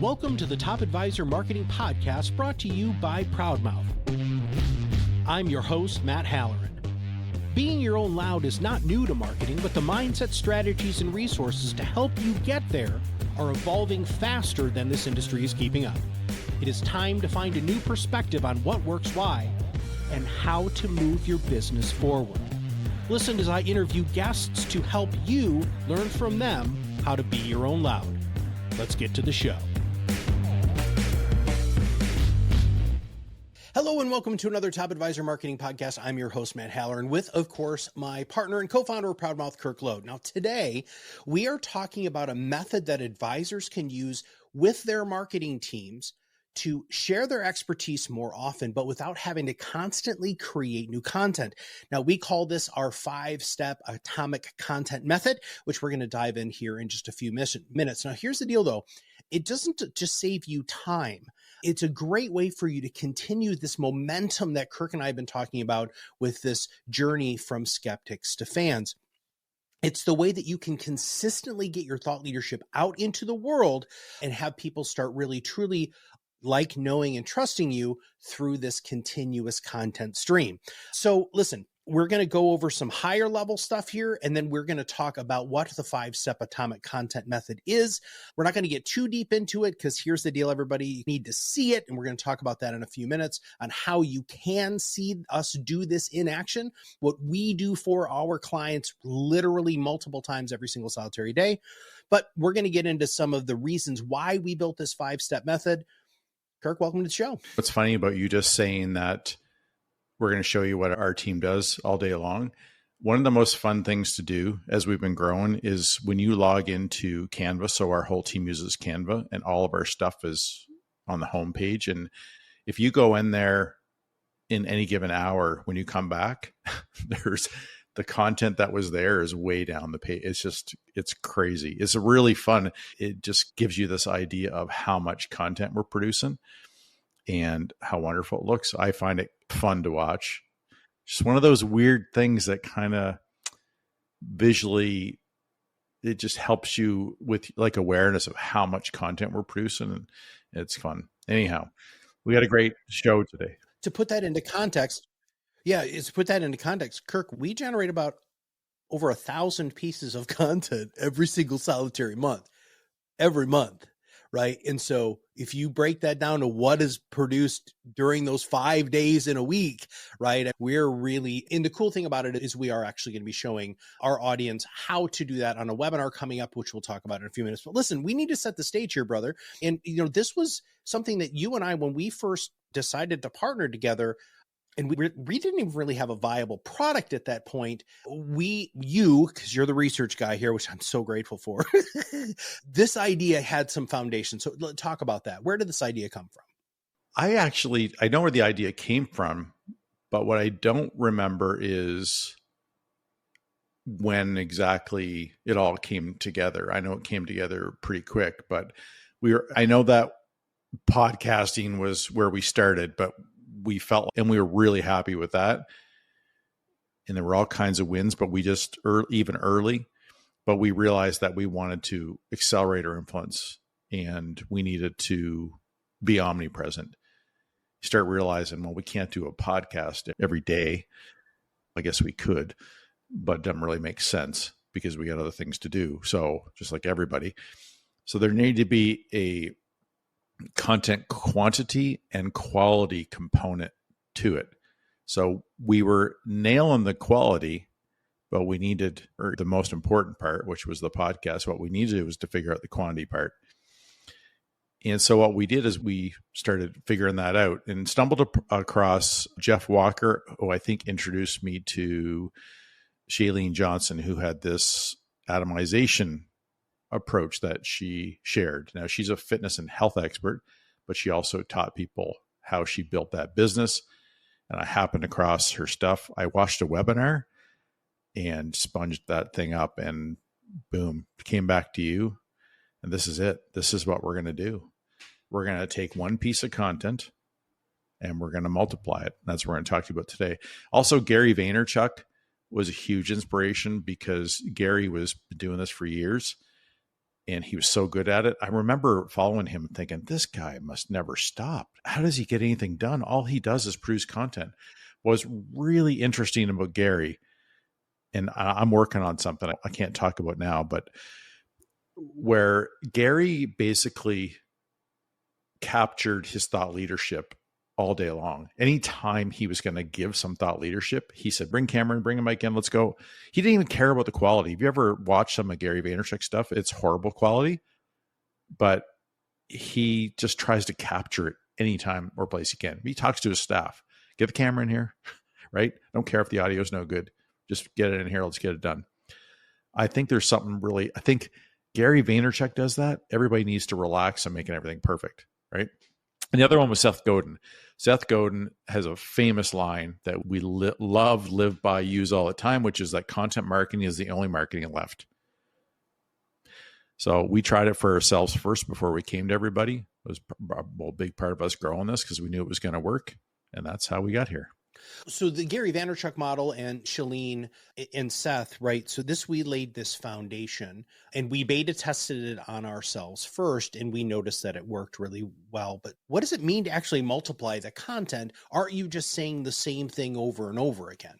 Welcome to the Top Advisor Marketing Podcast brought to you by ProudMouth. I'm your host, Matt Halloran. Being your own loud is not new to marketing, but the mindset, strategies, and resources to help you get there are evolving faster than this industry is keeping up. It is time to find a new perspective on what works why and how to move your business forward. Listen as I interview guests to help you learn from them how to be your own loud. Let's get to the show. Hello and welcome to another Top Advisor Marketing Podcast. I'm your host, Matt Halloran, with, of course, my partner and co-founder of ProudMouth, Kirk Lowe. Now, today, we are talking about a method that advisors can use with their marketing teams to share their expertise more often, but without having to constantly create new content. Now, we call this our 5-step atomic content method, which we're going to dive in here in just a few minutes. Now, here's the deal, though. It doesn't just save you time. It's a great way for you to continue this momentum that Kirk and I have been talking about with this journey from skeptics to fans. It's the way that you can consistently get your thought leadership out into the world and have people start really, truly like, knowing, and trusting you through this continuous content stream. So listen, we're going to go over some higher level stuff here, and then we're going to talk about what the 5-step atomic content method is. We're not going to get too deep into it because here's the deal, everybody. You need to see it, and we're going to talk about that in a few minutes on how you can see us do this in action, what we do for our clients literally multiple times every single solitary day. But we're going to get into some of the reasons why we built this 5-step method. Kirk, welcome to the show. What's funny about you just saying that we're going to show you what our team does all day long. One of the most fun things to do as we've been growing is when you log into Canva. So our whole team uses Canva and all of our stuff is on the homepage. And if you go in there in any given hour, when you come back, there's the content that was there is way down the page. It's crazy. It's really fun. It just gives you this idea of how much content we're producing and how wonderful it looks. I find it fun to watch. Just one of those weird things that kind of visually, it just helps you with like awareness of how much content we're producing, and it's fun. Anyhow, we got a great show today. To put that into context, Kirk, we generate about over 1,000 pieces of content every single solitary month, every month, right? And so if you break that down to what is produced during those 5 days in a week, right? We're really, and the cool thing about it is we are actually going to be showing our audience how to do that on a webinar coming up, which we'll talk about in a few minutes. But listen, we need to set the stage here, brother. And, this was something that you and I, when we first decided to partner together, and we didn't even really have a viable product at that point. Because you're the research guy here, which I'm so grateful for, this idea had some foundation. So let's talk about that. Where did this idea come from? I know where the idea came from, but what I don't remember is when exactly it all came together. I know it came together pretty quick, but I know that podcasting was where we started, but we felt, and we were really happy with that. And there were all kinds of wins, but we just even early, but we realized that we wanted to accelerate our influence and we needed to be omnipresent. Start realizing, well, we can't do a podcast every day. I guess we could, but it doesn't really make sense because we got other things to do. So just like everybody. So there needed to be a content quantity and quality component to it. So we were nailing the quality, but we needed, or the most important part, which was the podcast, what we needed to do was to figure out the quantity part. And so what we did is we started figuring that out and stumbled across Jeff Walker, who I think introduced me to Shailene Johnson, who had this atomization approach that she shared. Now, she's a fitness and health expert, but she also taught people how she built that business. And I happened across her stuff. I watched a webinar and sponged that thing up, and boom, came back to you. And this is it. This is what we're going to do. We're going to take one piece of content and we're going to multiply it. That's what we're going to talk to you about today. Also, Gary Vaynerchuk was a huge inspiration because Gary was doing this for years. and he was so good at it. I remember following him and thinking, this guy must never stop. How does he get anything done? All he does is produce content. What's really interesting about Gary, and I'm working on something I can't talk about now, but where Gary basically captured his thought leadership all day long. Anytime he was going to give some thought leadership, he said, bring Cameron, bring a mic in, let's go. He didn't even care about the quality. Have you ever watched some of Gary Vaynerchuk stuff? It's horrible quality, but he just tries to capture it anytime or place he can. He talks to his staff. Get the camera in here, right? Don't care if the audio is no good. Just get it in here. Let's get it done. I think there's something really, I think Gary Vaynerchuk does that. Everybody needs to relax on making everything perfect, right? And the other one was Seth Godin. Seth Godin has a famous line that we love, live by, use all the time, which is that content marketing is the only marketing left. So we tried it for ourselves first before we came to everybody. It was a big part of us growing this because we knew it was going to work. And that's how we got here. So the Gary Vaynerchuk model and Shalene and Seth, right? So we laid this foundation and we beta tested it on ourselves first, and we noticed that it worked really well. But what does it mean to actually multiply the content? Aren't you just saying the same thing over and over again?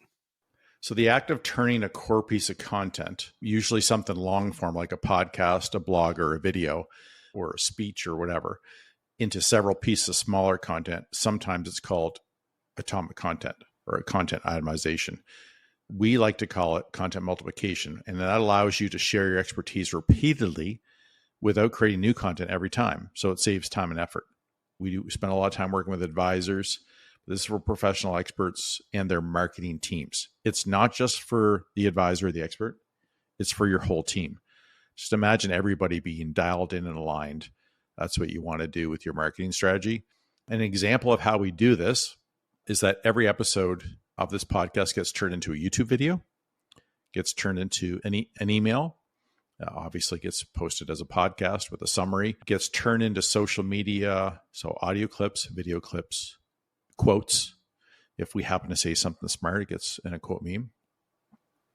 So the act of turning a core piece of content, usually something long form like a podcast, a blog, or a video, or a speech or whatever, into several pieces of smaller content, sometimes it's called atomic content or content atomization. We like to call it content multiplication, and that allows you to share your expertise repeatedly without creating new content every time. So it saves time and effort. We spend a lot of time working with advisors. This is for professional experts and their marketing teams. It's not just for the advisor or the expert. It's for your whole team. Just imagine everybody being dialed in and aligned. That's what you want to do with your marketing strategy. An example of how we do this is that every episode of this podcast gets turned into a YouTube video, gets turned into an email, obviously gets posted as a podcast with a summary, gets turned into social media, so audio clips, video clips, quotes. If we happen to say something smart, it gets in a quote meme.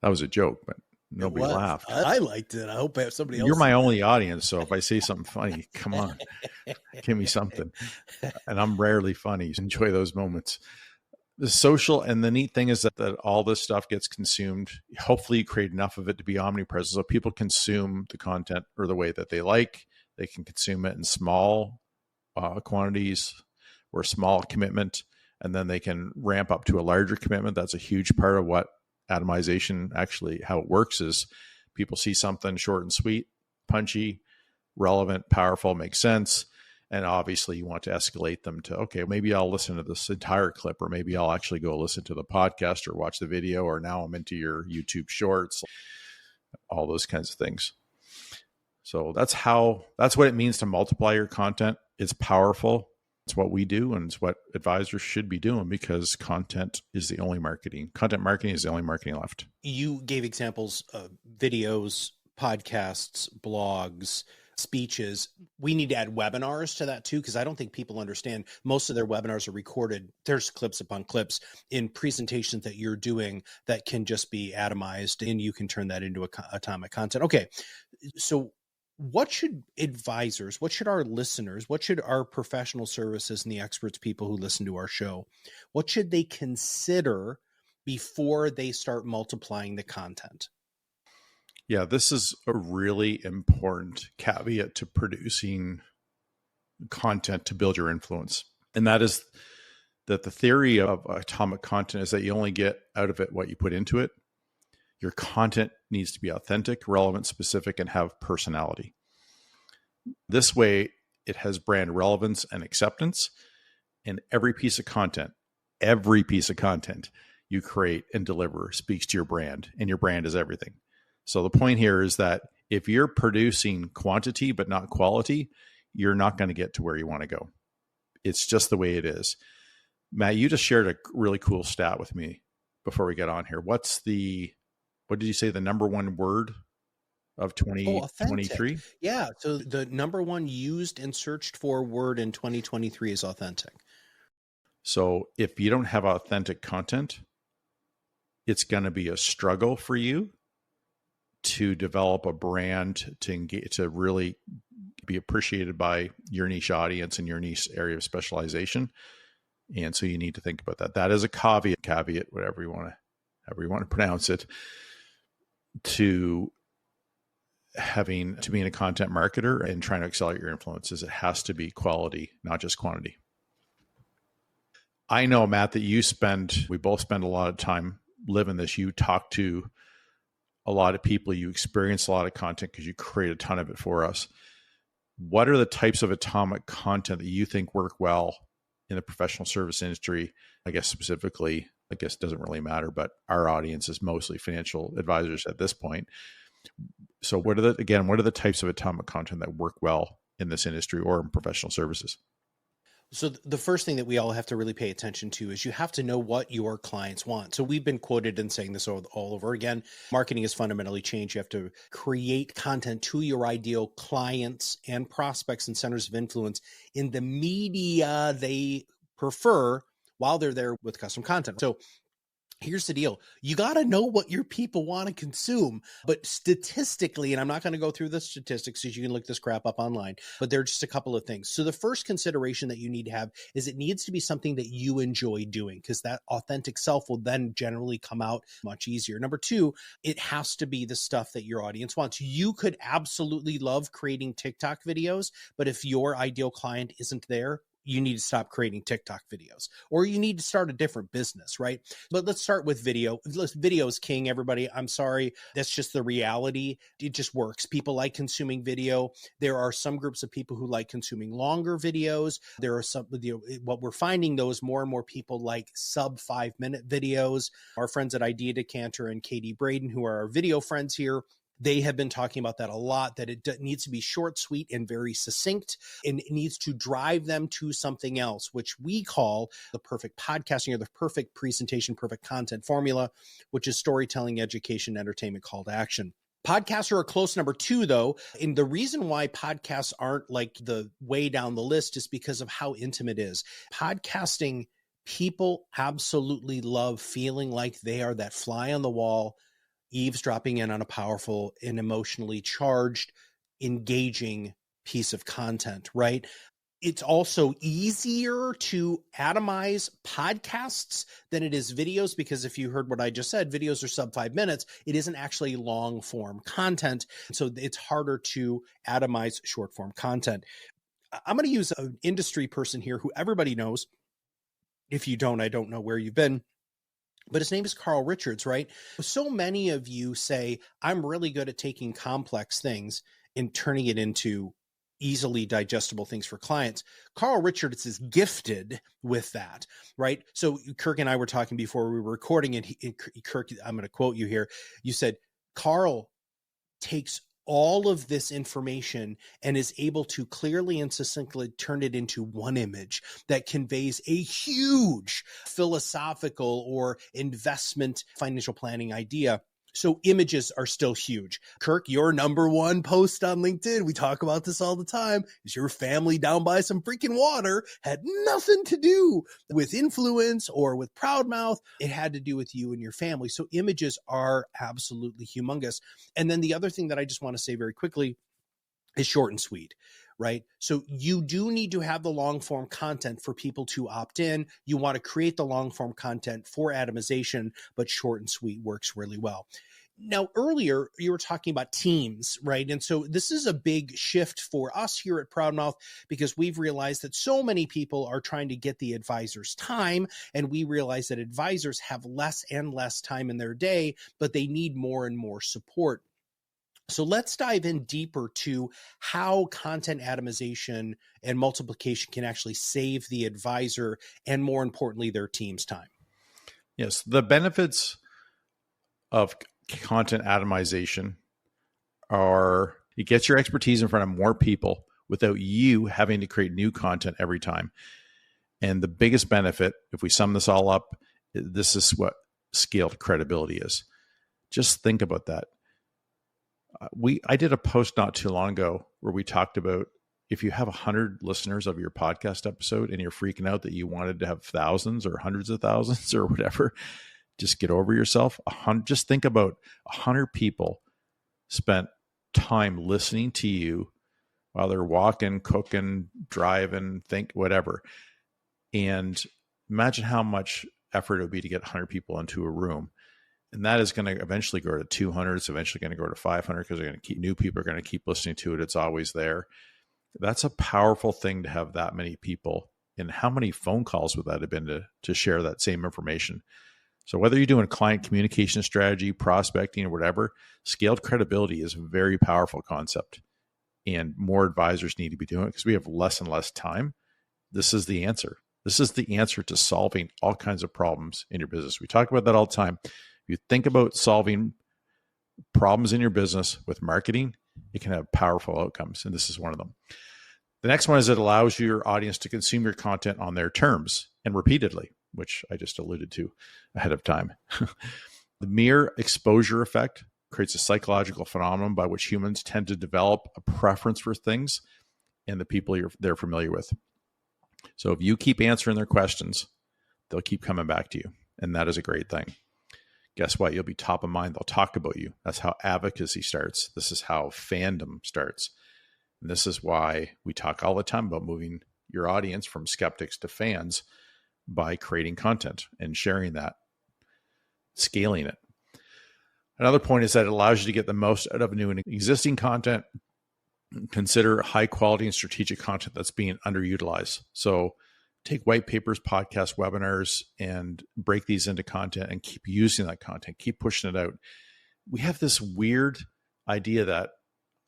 That was a joke, but nobody laughed. I liked it. I hope somebody else. You're my only audience, so if I say something funny, come on, give me something. And I'm rarely funny. Enjoy those moments. The social, and the neat thing is that all this stuff gets consumed. Hopefully you create enough of it to be omnipresent so people consume the content or the way that they like. They can consume it in small quantities or small commitment, and then they can ramp up to a larger commitment. That's a huge part of what atomization actually, how it works is people see something short and sweet, punchy, relevant, powerful, makes sense. And obviously you want to escalate them to, okay, maybe I'll listen to this entire clip, or maybe I'll actually go listen to the podcast or watch the video, or now I'm into your YouTube shorts, all those kinds of things. So that's what it means to multiply your content. It's powerful. It's what we do, and it's what advisors should be doing, because content is the only marketing. Content marketing is the only marketing left. You gave examples of videos, podcasts, blogs, speeches. We need to add webinars to that too, because I don't think people understand most of their webinars are recorded. There's clips upon clips in presentations that you're doing that can just be atomized, and you can turn that into atomic content. Okay. So what should advisors, what should our listeners, what should our professional services and the experts, people who listen to our show, what should they consider before they start multiplying the content? Yeah, this is a really important caveat to producing content to build your influence. And that is that the theory of atomic content is that you only get out of it what you put into it. Your content needs to be authentic, relevant, specific, and have personality. This way, it has brand relevance and acceptance. And every piece of content you create and deliver speaks to your brand, and your brand is everything. So the point here is that if you're producing quantity but not quality, you're not going to get to where you want to go. It's just the way it is. Matt, you just shared a really cool stat with me before we get on here. What did you say the number one word of 2023? Yeah. So the number one used and searched for word in 2023 is authentic. So if you don't have authentic content, it's going to be a struggle for you to develop a brand, to engage, to really be appreciated by your niche audience and your niche area of specialization. And so you need to think about that. That is a caveat, however you want to pronounce it, to being a content marketer and trying to accelerate your influences. It has to be quality, not just quantity. I know, Matt, that we both spend a lot of time living this. You talk to a lot of people, you experience a lot of content because you create a ton of it for us. What are the types of atomic content that you think work well in the professional service industry? I guess specifically, it doesn't really matter, but our audience is mostly financial advisors at this point. So what are the types of atomic content that work well in this industry or in professional services? So the first thing that we all have to really pay attention to is you have to know what your clients want. So we've been quoted in saying this all over again. Marketing has fundamentally changed. You have to create content to your ideal clients and prospects and centers of influence in the media they prefer while they're there with custom content. So here's the deal. You got to know what your people want to consume, but statistically, and I'm not going to go through the statistics because you can look this crap up online, but there are just a couple of things. So the first consideration that you need to have is it needs to be something that you enjoy doing, because that authentic self will then generally come out much easier. Number two, it has to be the stuff that your audience wants. You could absolutely love creating TikTok videos, but if your ideal client isn't there, you need to stop creating TikTok videos, or you need to start a different business, right? But let's start with video. Video is king, everybody. I'm sorry. That's just the reality. It just works. People like consuming video. There are some groups of people who like consuming longer videos. There are some, what we're finding though is more and more people like sub 5-minute videos. Our friends at Idea Decanter and Katie Braden, who are our video friends here, they have been talking about that a lot, that it needs to be short, sweet, and very succinct, and it needs to drive them to something else, which we call the perfect podcasting or the perfect presentation, perfect content formula, which is storytelling, education, entertainment, call to action. Podcasts are a close number two, though. And the reason why podcasts aren't like the way down the list is because of how intimate it is. Podcasting, people absolutely love feeling like they are that fly on the wall, eavesdropping in on a powerful and emotionally charged, engaging piece of content, right? It's also easier to atomize podcasts than it is videos, because if you heard what I just said, videos are sub 5 minutes. It isn't actually long form content. So it's harder to atomize short form content. I'm going to use an industry person here who everybody knows. If you don't, I don't know where you've been. But his name is Carl Richards, right? So many of you say, I'm really good at taking complex things and turning it into easily digestible things for clients. Carl Richards is gifted with that, right? So Kirk and I were talking before we were recording it. Kirk, I'm going to quote you here. You said, Carl takes all of this information and is able to clearly and succinctly turn it into one image that conveys a huge philosophical or investment financial planning idea. So images are still huge. Kirk, your number one post on LinkedIn, we talk about this all the time, is your family down by some freaking water had nothing to do with influence or with ProudMouth. It had to do with you and your family. So images are absolutely humongous. And then the other thing that I just want to say very quickly is short and sweet, right? So you do need to have the long form content for people to opt in. You want to create the long form content for atomization, but short and sweet works really well. Now, earlier you were talking about teams, right? And so this is a big shift for us here at ProudMouth, because we've realized that so many people are trying to get the advisor's time, and we realize that advisors have less and less time in their day, but they need more and more support. So let's dive in deeper to how content atomization and multiplication can actually save the advisor and, more importantly, their team's time. Yes, the benefits of content atomization are it gets your expertise in front of more people without you having to create new content every time. And the biggest benefit, if we sum this all up, this is what scaled credibility is. Just think about that. I did a post not too long ago where we talked about if you have 100 listeners of your podcast episode and you're freaking out that you wanted to have thousands or hundreds of thousands or whatever, just get over yourself. Just think about 100 people spent time listening to you while they're walking, cooking, driving, whatever. And imagine how much effort it would be to get 100 people into a room. And that is going to eventually grow to 200. It's eventually going to grow to 500 because they're going to keep new people are going to keep listening to it. It's always there. That's a powerful thing to have that many people. And how many phone calls would that have been to share that same information? So whether you're doing a client communication strategy, prospecting, or whatever, scaled credibility is a very powerful concept. And more advisors need to be doing it because we have less and less time. This is the answer. This is the answer to solving all kinds of problems in your business. We talk about that all the time. If you think about solving problems in your business with marketing, it can have powerful outcomes. And this is one of them. The next one is it allows your audience to consume your content on their terms and repeatedly, which I just alluded to ahead of time. The mere exposure effect creates a psychological phenomenon by which humans tend to develop a preference for things and the people they're familiar with. So if you keep answering their questions, they'll keep coming back to you. And that is a great thing. Guess what? You'll be top of mind. They'll talk about you. That's how advocacy starts. This is how fandom starts. And this is why we talk all the time about moving your audience from skeptics to fans by creating content and sharing that, scaling it. Another point is that it allows you to get the most out of new and existing content. Consider high quality and strategic content that's being underutilized. So take white papers, podcasts, webinars, and break these into content and keep using that content, keep pushing it out. We have this weird idea that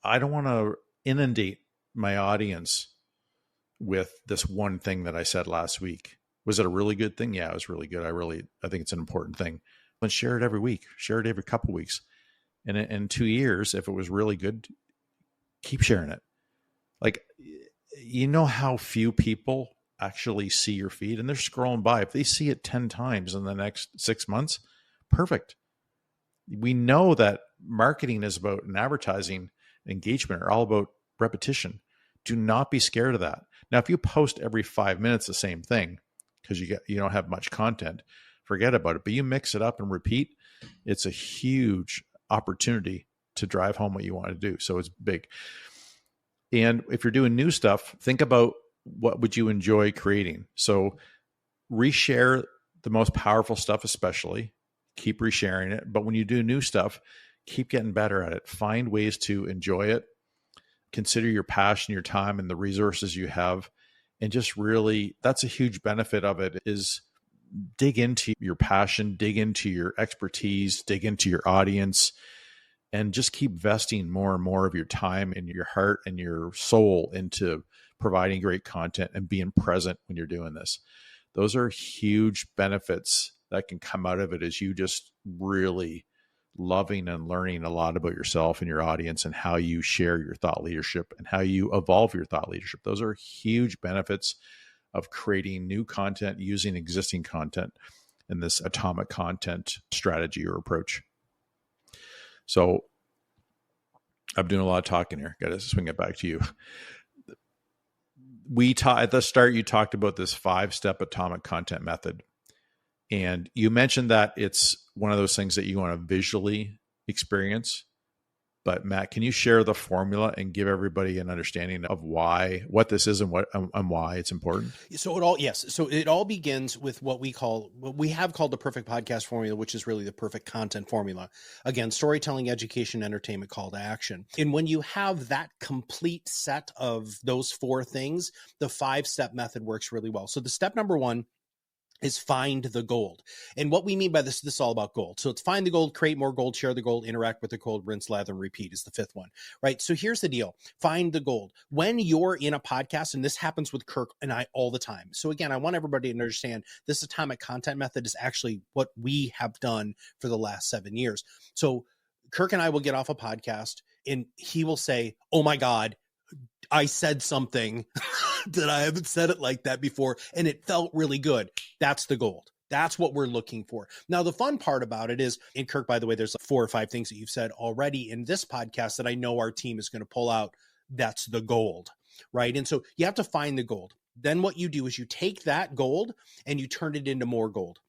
I don't want to inundate my audience with this one thing that I said last week. Was it a really good thing? Yeah, it was really good. I think it's an important thing. But share it every week, share it every couple of weeks. And in 2 years, if it was really good, keep sharing it. Like, you know how few people actually see your feed and they're scrolling by. If they see it 10 times in the next 6 months, perfect. We know that marketing is about, and advertising, engagement are all about repetition. Do not be scared of that. Now, if you post every 5 minutes the same thing because you don't have much content, forget about it. But you mix it up and repeat, it's a huge opportunity to drive home what you want to do. So it's big. And if you're doing new stuff, think about what would you enjoy creating. So reshare the most powerful stuff, especially. Keep resharing it. But when you do new stuff, keep getting better at it. Find ways to enjoy it. Consider your passion, your time, and the resources you have. And just really, that's a huge benefit of it, is dig into your passion, dig into your expertise, dig into your audience, and just keep investing more and more of your time and your heart and your soul into providing great content and being present when you're doing this. Those are huge benefits that can come out of it, as you just really loving and learning a lot about yourself and your audience and how you share your thought leadership and how you evolve your thought leadership. Those are huge benefits of creating new content using existing content in this atomic content strategy or approach. So I'm doing a lot of talking here. Got to swing it back to you. At the start, you talked about this 5-step atomic content method. And you mentioned that it's one of those things that you want to visually experience. But Matt, can you share the formula and give everybody an understanding of what this is and why it's important? So it all begins with what we have called the perfect podcast formula, which is really the perfect content formula. Again, storytelling, education, entertainment, call to action. And when you have that complete set of those 4 things, the 5-step method works really well. So the step number 1 is find the gold. And what we mean by this is all about gold. So it's find the gold, create more gold, share the gold, interact with the gold, rinse, lather, and repeat is the 5th one, right? So here's the deal. Find the gold. When you're in a podcast, and this happens with Kirk and I all the time. So again, I want everybody to understand this atomic content method is actually what we have done for the last 7 years. So Kirk and I will get off a podcast and he will say, "Oh my God, I said something that I haven't said it like that before, and it felt really good." That's the gold. That's what we're looking for. Now, the fun part about it is, and Kirk, by the way, there's 4 or 5 things that you've said already in this podcast that I know our team is going to pull out. That's the gold, right? And so you have to find the gold. Then what you do is you take that gold and you turn it into more gold.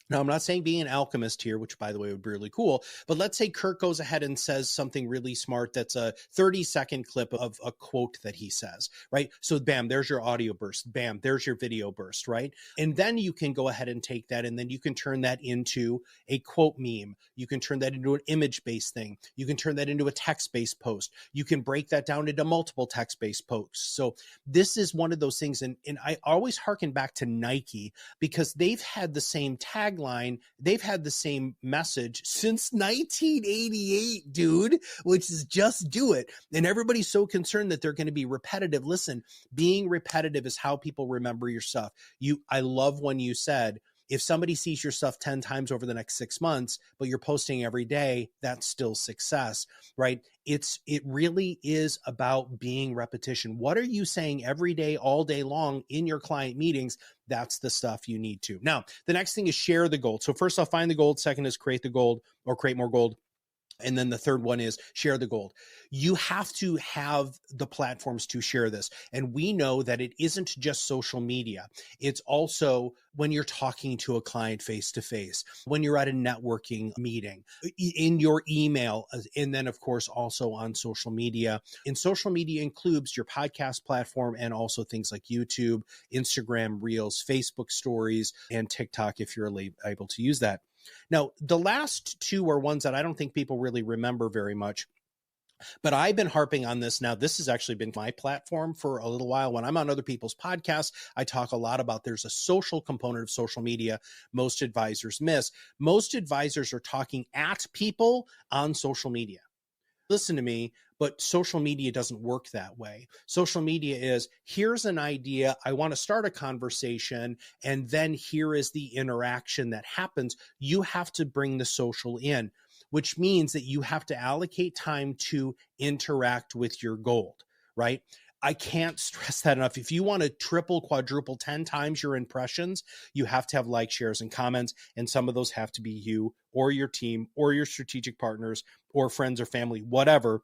Now, I'm not saying being an alchemist here, which by the way would be really cool, but let's say Kirk goes ahead and says something really smart that's a 30-second clip of a quote that he says, right? So bam, there's your audio burst. Bam, there's your video burst, right? And then you can go ahead and take that and then you can turn that into a quote meme. You can turn that into an image-based thing. You can turn that into a text-based post. You can break that down into multiple text-based posts. So this is one of those things. And I always harken back to Nike because they've had the same tagline, they've had the same message since 1988, dude, which is just do it. And everybody's so concerned that they're going to be repetitive. Listen, being repetitive is how people remember your stuff. I love when you said, if somebody sees your stuff 10 times over the next 6 months, but you're posting every day, that's still success, right? It really is about being repetition. What are you saying every day, all day long in your client meetings? That's the stuff you need to. Now, the next thing is share the gold. So first off, find the gold. Second is create the gold or create more gold. And then the third one is share the gold. You have to have the platforms to share this. And we know that it isn't just social media. It's also when you're talking to a client face to face, when you're at a networking meeting, in your email, and then of course also on social media. And social media includes your podcast platform and also things like YouTube, Instagram Reels, Facebook Stories, and TikTok if you're able to use that. Now, the last two are ones that I don't think people really remember very much, but I've been harping on this now. This has actually been my platform for a little while. When I'm on other people's podcasts, I talk a lot about there's a social component of social media most advisors miss. Most advisors are talking at people on social media. Listen to me, but social media doesn't work that way. Social media is, here's an idea, I want to start a conversation, and then here is the interaction that happens. You have to bring the social in, which means that you have to allocate time to interact with your gold, right? I can't stress that enough. If you want to triple, quadruple, 10 times your impressions, you have to have likes, shares, and comments. And some of those have to be you or your team or your strategic partners or friends or family, whatever.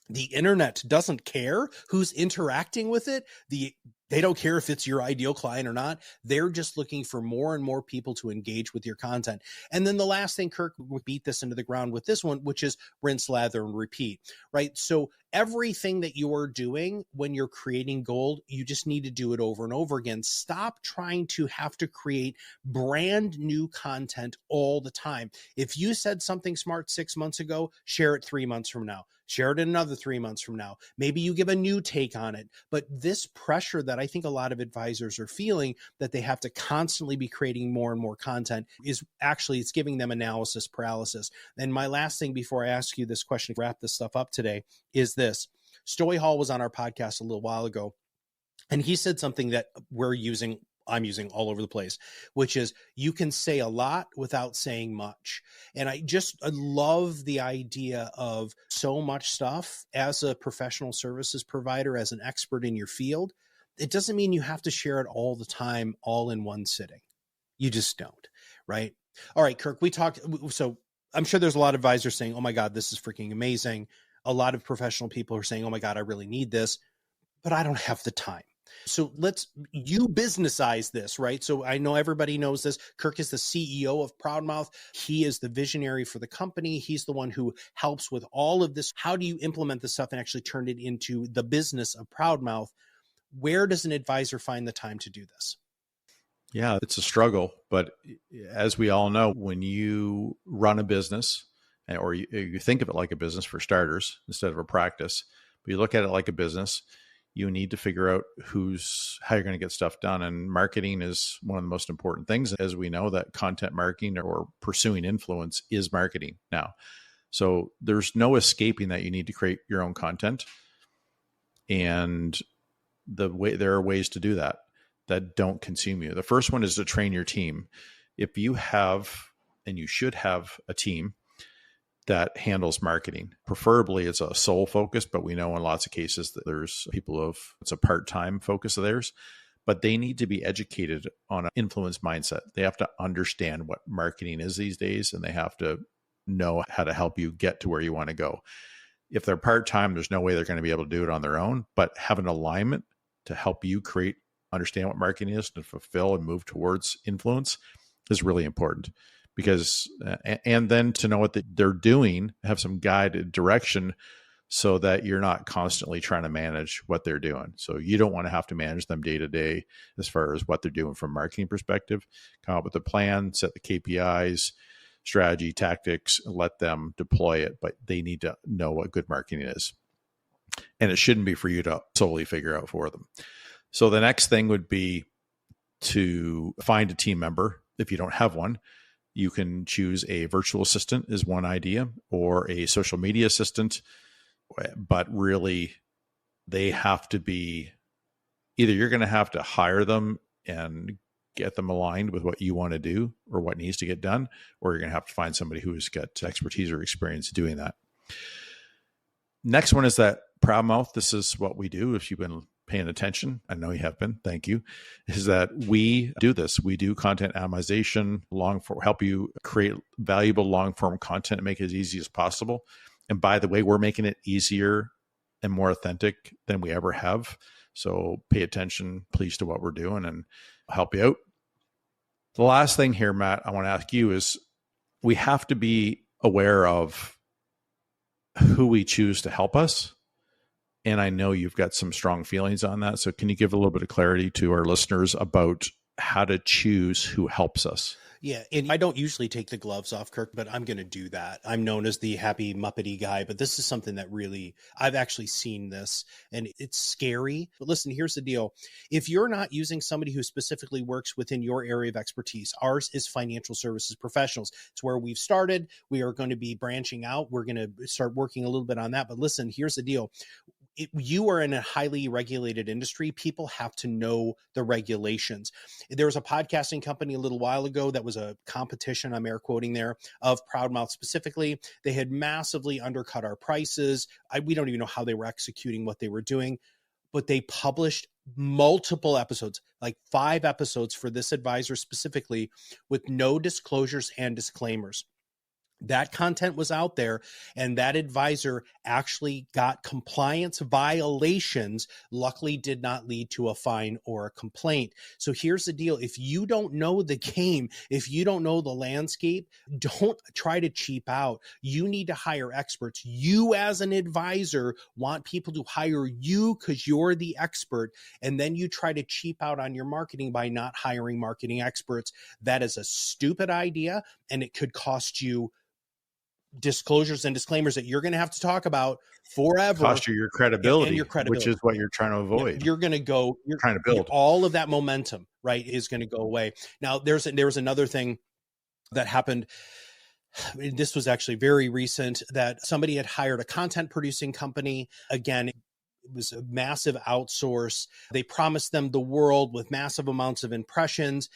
The internet doesn't care who's interacting with it. They don't care if it's your ideal client or not. They're just looking for more and more people to engage with your content. And then the last thing, Kirk, we beat this into the ground with this one, which is rinse, lather, and repeat, right? So everything that you are doing when you're creating gold, you just need to do it over and over again. Stop trying to have to create brand new content all the time. If you said something smart 6 months ago, share it 3 months from now. Share it another 3 months from now. Maybe you give a new take on it. But this pressure that I think a lot of advisors are feeling that they have to constantly be creating more and more content is actually, it's giving them analysis paralysis. And my last thing before I ask you this question, wrap this stuff up today, is this. Story Hall was on our podcast a little while ago, and he said something that I'm using all over the place, which is you can say a lot without saying much. And I love the idea of so much stuff as a professional services provider, as an expert in your field. It doesn't mean you have to share it all the time, all in one sitting. You just don't, right? All right, Kirk, we talked. So I'm sure there's a lot of advisors saying, oh my God, this is freaking amazing. A lot of professional people are saying, oh my God, I really need this, but I don't have the time. So you businessize this, right? So I know everybody knows this. Kirk is the CEO of ProudMouth. He is the visionary for the company. He's the one who helps with all of this. How do you implement this stuff and actually turn it into the business of ProudMouth? Where does an advisor find the time to do this? Yeah, it's a struggle. But as we all know, when you run a business, or you think of it like a business for starters, instead of a practice, but you look at it like a business, you need to figure out how you're going to get stuff done. And marketing is one of the most important things. As we know, that content marketing or pursuing influence is marketing now. So there's no escaping that. You need to create your own content. And there are ways to do that don't consume you. The first one is to train your team. If you have, and you should have, a team that handles marketing, preferably it's a sole focus, but we know in lots of cases that there's it's a part-time focus of theirs, but they need to be educated on an influence mindset. They have to understand what marketing is these days, and they have to know how to help you get to where you want to go. If they're part-time, there's no way they're going to be able to do it on their own, but have an alignment to help you understand what marketing is, to fulfill and move towards influence. is really important, because and then to know what they're doing, have some guided direction, so that you're not constantly trying to manage what they're doing. So you don't want to have to manage them day to day as far as what they're doing from a marketing perspective. Come up with a plan, set the KPIs, strategy, tactics, and let them deploy it. But they need to know what good marketing is. And it shouldn't be for you to solely figure out for them. So the next thing would be to find a team member. If you don't have one, you can choose a virtual assistant is one idea, or a social media assistant. But really, they have to be, either you're going to have to hire them and get them aligned with what you want to do or what needs to get done, or you're going to have to find somebody who's got expertise or experience doing that. Next one is that ProudMouth. This is what we do. If you've been paying attention, I know you have been, thank you, is that we do this. We do content atomization, help you create valuable long-form content and make it as easy as possible. And by the way, we're making it easier and more authentic than we ever have. So pay attention, please, to what we're doing, and I'll help you out. The last thing here, Matt, I want to ask you is, we have to be aware of who we choose to help us. And I know you've got some strong feelings on that. So can you give a little bit of clarity to our listeners about how to choose who helps us? Yeah, and I don't usually take the gloves off, Kirk, but I'm going to do that. I'm known as the happy Muppety guy, but this is something that really, I've actually seen this, and it's scary. But listen, here's the deal. If you're not using somebody who specifically works within your area of expertise, ours is financial services professionals. It's where we've started. We are going to be branching out. We're going to start working a little bit on that. But listen, here's the deal. You are in a highly regulated industry. People have to know the regulations. There was a podcasting company a little while ago that was a competition, I'm air quoting there, of ProudMouth specifically. They had massively undercut our prices. We don't even know how they were executing what they were doing, but they published multiple episodes, like 5 episodes for this advisor specifically, with no disclosures and disclaimers. That content was out there, and that advisor actually got compliance violations, luckily did not lead to a fine or a complaint. So here's the deal. If you don't know the game, if you don't know the landscape, don't try to cheap out. You need to hire experts. You as an advisor want people to hire you because you're the expert, and then you try to cheap out on your marketing by not hiring marketing experts. That is a stupid idea, and it could cost you disclosures and disclaimers that you're going to have to talk about forever. Cost you your credibility, and your credibility, which is what you're trying to avoid. You're going to go, you're trying to build all of that momentum, right, is going to go away. Now, there was another thing that happened. This was actually very recent, that somebody had hired a content producing company. Again, it was a massive outsource. They promised them the world with massive amounts of impressions.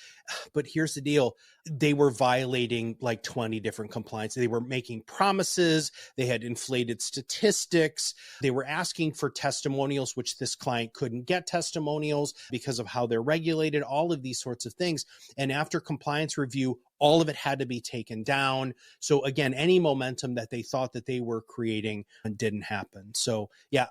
But here's the deal. They were violating like 20 different compliance. They were making promises. They had inflated statistics. They were asking for testimonials, which this client couldn't get testimonials because of how they're regulated, all of these sorts of things. And after compliance review, all of it had to be taken down. So again, any momentum that they thought that they were creating didn't happen. So yeah,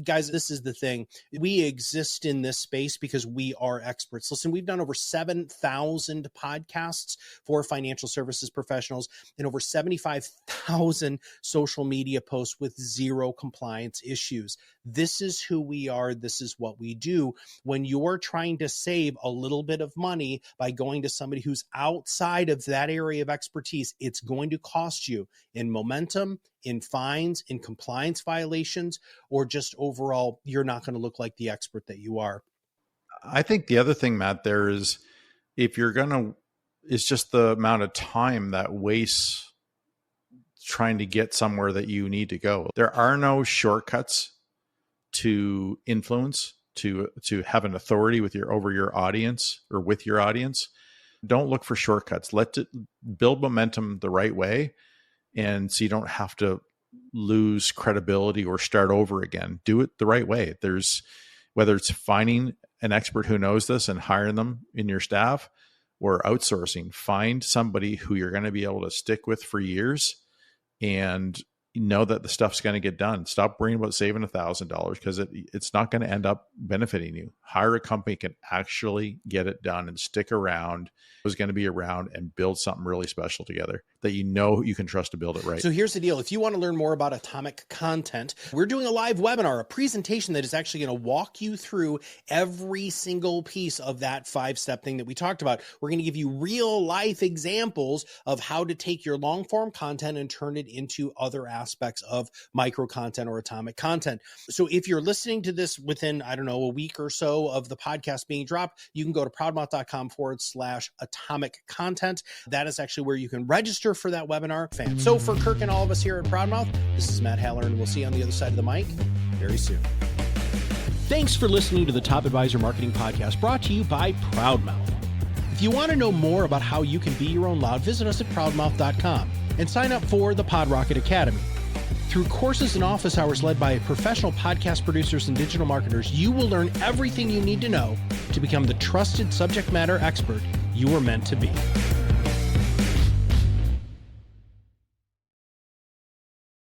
guys, this is the thing. We exist in this space because we are experts. Listen, we've done over 7,000 podcasts for financial services professionals and over 75,000 social media posts with 0 compliance issues. This is who we are. This is what we do. When you're trying to save a little bit of money by going to somebody who's outside of that area of expertise, it's going to cost you in momentum, in fines, in compliance violations, or just overall, you're not going to look like the expert that you are. I think the other thing, Matt, there is, if you're going to, it's just the amount of time that wastes trying to get somewhere that you need to go. There are no shortcuts to influence, to have an authority with over your audience or with your audience. Don't look for shortcuts. Let it build momentum the right way, and so you don't have to lose credibility or start over again. Do it the right way. There's, whether it's finding an expert who knows this and hiring them in your staff, or outsourcing, find somebody who you're going to be able to stick with for years and know that the stuff's going to get done. Stop worrying about saving $1,000 because it's not going to end up benefiting you. Hire a company can actually get it done and stick around, who's going to be around, and build something really special together that you know you can trust to build it right. So here's the deal. If you want to learn more about atomic content, we're doing a live webinar, a presentation that is actually going to walk you through every single piece of that 5-step thing that we talked about. We're going to give you real life examples of how to take your long form content and turn it into other aspects of micro content or atomic content. So if you're listening to this within, I don't know, a week or so of the podcast being dropped, you can go to proudmouth.com/atomic content. That is actually where you can register for that webinar. So for Kirk and all of us here at ProudMouth, this is Matt Haller, and we'll see you on the other side of the mic very soon. Thanks for listening to the Top Advisor Marketing Podcast, brought to you by ProudMouth. If you want to know more about how you can be your own loud, visit us at proudmouth.com and sign up for the PodRocket Academy. Through courses and office hours led by professional podcast producers and digital marketers, you will learn everything you need to know to become the trusted subject matter expert you were meant to be.